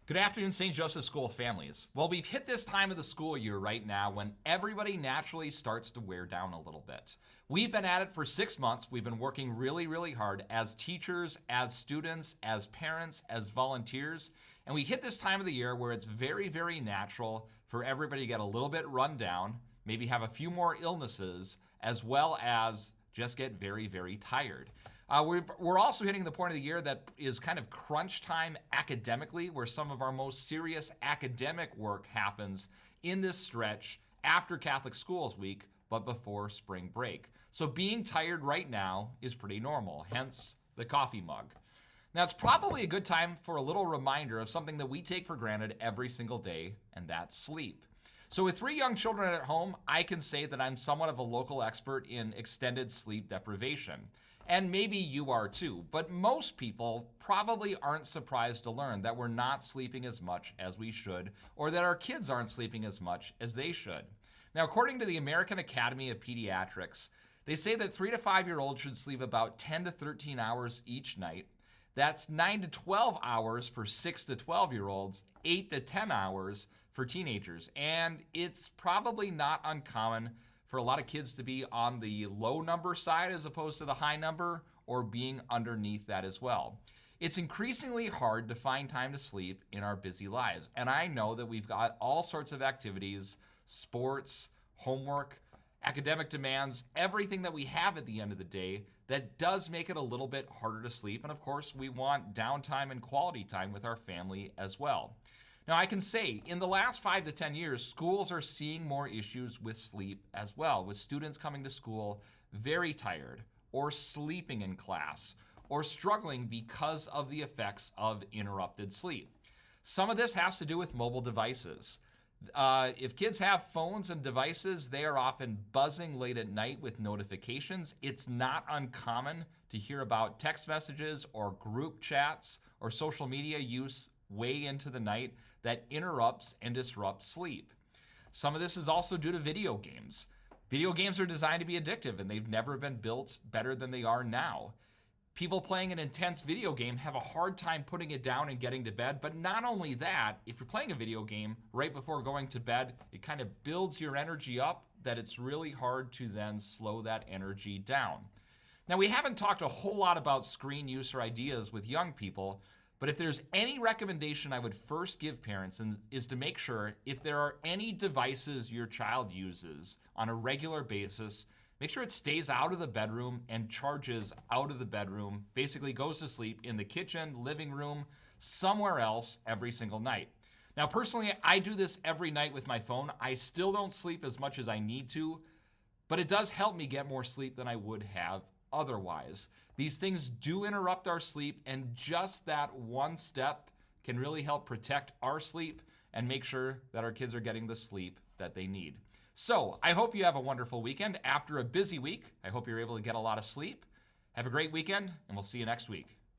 Good afternoon, St. Joseph School families. Well, we've hit this time of the school year right now when everybody naturally starts to wear down a little bit. We've been at it for 6 months. We've been working really hard as teachers, as students, as parents, as volunteers. And we hit this time of the year where it's very natural for everybody to get a little bit run down, maybe have a few more illnesses, as well as just get very tired. We're also hitting the point of the year that is kind of crunch time academically, where some of our most serious academic work happens in this stretch after Catholic Schools Week, but before spring break. So being tired right now is pretty normal, hence the coffee mug. Now, it's probably a good time for a little reminder of something that we take for granted every single day, and that's sleep. So with 3 young children at home, I can say that I'm somewhat of a local expert in extended sleep deprivation. And maybe you are too, but most people probably aren't surprised to learn that we're not sleeping as much as we should, or that our kids aren't sleeping as much as they should. Now, according to the American Academy of Pediatrics, they say that 3 to 5-year-olds should sleep about 10 to 13 hours each night. That's 9 to 12 hours for 6 to 12-year-olds, 8 to 10 hours for teenagers. And it's probably not uncommon for a lot of kids to be on the low number side as opposed to the high number, or being underneath that as well. It's increasingly hard to find time to sleep in our busy lives. And I know that we've got all sorts of activities, sports, homework, academic demands, everything that we have at the end of the day that does make it a little bit harder to sleep. And of course, we want downtime and quality time with our family as well. Now, I can say in the last 5 to 10 years, schools are seeing more issues with sleep as well, with students coming to school very tired, or sleeping in class, or struggling because of the effects of interrupted sleep. Some of this has to do with mobile devices. If kids have phones and devices, they are often buzzing late at night with notifications. It's not uncommon to hear about text messages or group chats or social media use way into the night that interrupts and disrupts sleep. Some of this is also due to video games. Video games are designed to be addictive, and they've never been built better than they are now. People playing an intense video game have a hard time putting it down and getting to bed. But not only that, if you're playing a video game right before going to bed, it kind of builds your energy up that it's really hard to then slow that energy down. Now, we haven't talked a whole lot about screen use or ideas with young people, but if there's any recommendation I would first give parents is to make sure if there are any devices your child uses on a regular basis, make sure it stays out of the bedroom and charges out of the bedroom, basically goes to sleep in the kitchen, living room, somewhere else every single night. Now, personally, I do this every night with my phone. I still don't sleep as much as I need to, but it does help me get more sleep than I would have otherwise. These things do interrupt our sleep, and just that one step can really help protect our sleep and make sure that our kids are getting the sleep that they need. So I hope you have a wonderful weekend. After a busy week, I hope you're able to get a lot of sleep. Have a great weekend, and we'll see you next week.